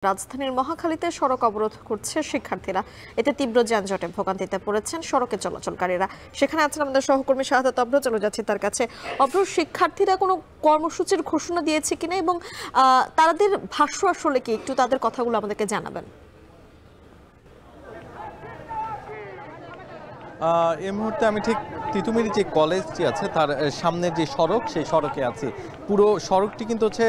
রাজধানীর মহাখালীতে সড়ক অবরোধ করছে শিক্ষার্থীরা। এতে তীব্র যানজটে ভোগান্তিতে পড়েছেন সড়কে চলাচলকারীরা। সেখানে আছেন আমাদের সহকর্মী শাহাদাত অভ্র, চলে যাচ্ছে তার কাছে। অভ্র, শিক্ষার্থীরা কোনো কর্মসূচির ঘোষণা দিয়েছে কিনা এবং তাদের ভাষ্য আসলে কি, একটু তাদের কথাগুলো আমাদেরকে জানাবেন। এই মুহূর্তে আমি ঠিক তিতুমির যে কলেজটি আছে তার সামনের যে সড়ক, সেই সড়কে আছি। পুরো সড়কটি কিন্তু হচ্ছে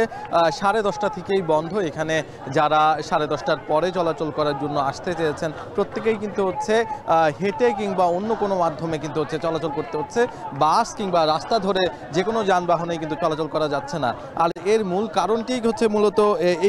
10:30 থেকেই বন্ধ। এখানে যারা 10:30টার পরে চলাচল করার জন্য আসতে চেয়েছেন প্রত্যেকেই কিন্তু হচ্ছে হেঁটে কিংবা অন্য কোনো মাধ্যমে কিন্তু হচ্ছে চলাচল করতে হচ্ছে। বাস কিংবা রাস্তা ধরে যে কোনো যানবাহনে কিন্তু চলাচল করা যাচ্ছে না। আর এর মূল কারণটি হচ্ছে মূলত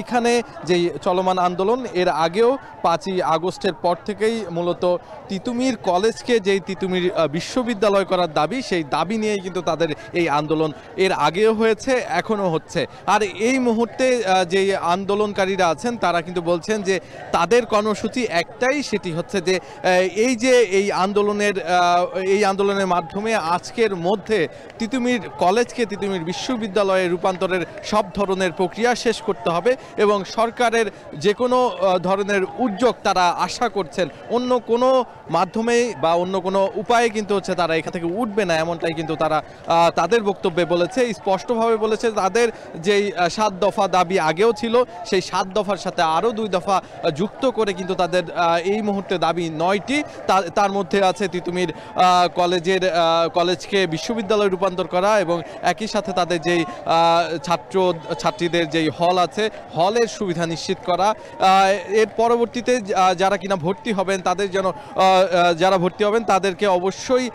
এখানে যেই চলমান আন্দোলন, এর আগেও 5ই আগস্টের পর থেকেই মূলত তিতুমির কলেজকে যেই তিতুমির বিশ্ববিদ্যালয় করার দাবি, সেই দাবি নিয়েই কিন্তু তাদের এই আন্দোলন এর আগেও হয়েছে, এখনও হচ্ছে। আর এই মুহূর্তে যে আন্দোলনকারীরা আছেন তারা কিন্তু বলছেন যে তাদের কর্মসূচি একটাই, সেটি হচ্ছে যে এই আন্দোলনের মাধ্যমে আজকের মধ্যে তিতুমির কলেজকে তিতুমির বিশ্ববিদ্যালয়ে রূপান্তরের সব ধরনের প্রক্রিয়া শেষ করতে হবে এবং সরকারের যে কোনো ধরনের উদ্যোগ তারা আশা করছেন অন্য কোনো মাধ্যমে বা অন্য কোনো উপায়ে কিন্তু হচ্ছে তারা এখান থেকে উঠবে না, এমনটাই কিন্তু তারা তাদের বক্তব্যে বলেছে। স্পষ্টভাবে বলেছে তাদের যেই 7 দফা দাবি আগেও ছিল, সেই 7 দফার সাথে আরও 2 দফা যুক্ত করে কিন্তু তাদের এই মুহূর্তে দাবি 9টি। তার মধ্যে আছে তিতুমির কলেজকে বিশ্ববিদ্যালয়ে রূপান্তর করা এবং একই সাথে তাদের যেই ছাত্রীদের যেই হল আছে, হলের সুবিধা নিশ্চিত করা। এর পরবর্তীতে যারা কিনা ভর্তি হবেন তাদেরকে অবশ্যই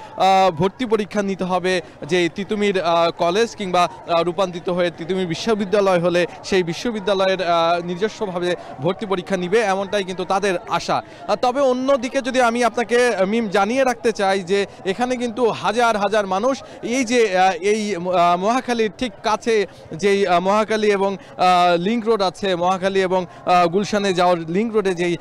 ভর্তি পরীক্ষা নিতে হবে। যে তিতুমির কলেজ কিংবা রূপান্তরিত হয়ে তিতুমির বিশ্ববিদ্যালয় হলে সেই বিশ্ববিদ্যালয়ের নিজস্বভাবে ভর্তি পরীক্ষা নিবে, এমনটাই কিন্তু তাদের আশা। তবে অন্যদিকে যদি আমি আপনাকে জানিয়ে রাখতে চাই যে এখানে কিন্তু হাজার হাজার মানুষ এই মহাখালীর ঠিক কাছে যেই মহাখালী এবং লিংক রোড আছে, মহাখালী এবং গুলশানে যাওয়ার লিংক রোডে যেই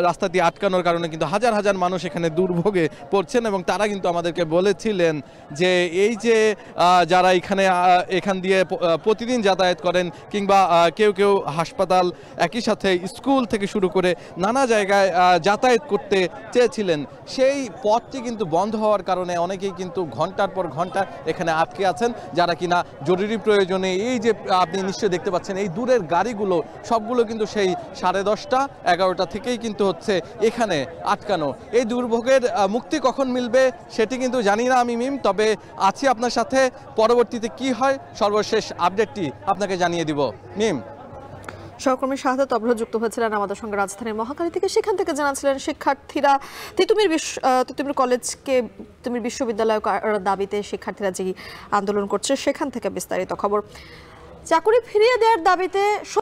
রাস্তাটি আটকানোর কারণে কিন্তু হাজার হাজার মানুষ এখানে দুর্ভোগে পড়ছেন এবং তারা কিন্তু আমাদেরকে বলেছিলেন যে যারা এখান দিয়ে প্রতিদিন যাতায়াত করেন কিংবা কেউ হাসপাতাল, একই সাথে স্কুল থেকে শুরু করে নানা জায়গায় যাতায়াত করতে চেয়েছিলেন, সেই পথটি কিন্তু বন্ধ হওয়ার কারণে অনেকেই কিন্তু ঘন্টার পর ঘন্টা এখানে আটকে আছেন। যারা কিনা জরুরি প্রয়োজনে আপনি নিশ্চয়ই দেখতে পাচ্ছেন এই দূরের গাড়িগুলো সবগুলো কিন্তু সেই 10:30, 11টা থেকেই কিন্তু হচ্ছে এখানে আটকানো। এই দুর্ভোগের মুক্তি কখন মিলবে সেটি কিন্তু জানি না আমি তবে আছি আপনার সাথে। পরবর্তীতে কি হয় সর্বশেষ আপডেটটি আপনাকে জানিয়ে দিব। সহকর্মী শাহাদাত অভ্র যুক্ত হয়েছিলেন আমাদের সঙ্গে রাজধানীর মহাখালী থেকে। সেখান থেকে জানাচ্ছিলেন শিক্ষার্থীরা তিতুমির কলেজকে তিতুমির বিশ্ববিদ্যালয় করার দাবিতে শিক্ষার্থীরা যে আন্দোলন করছে, সেখান থেকে বিস্তারিত খবর। চাকরি ফিরিয়ে দেওয়ার দাবিতে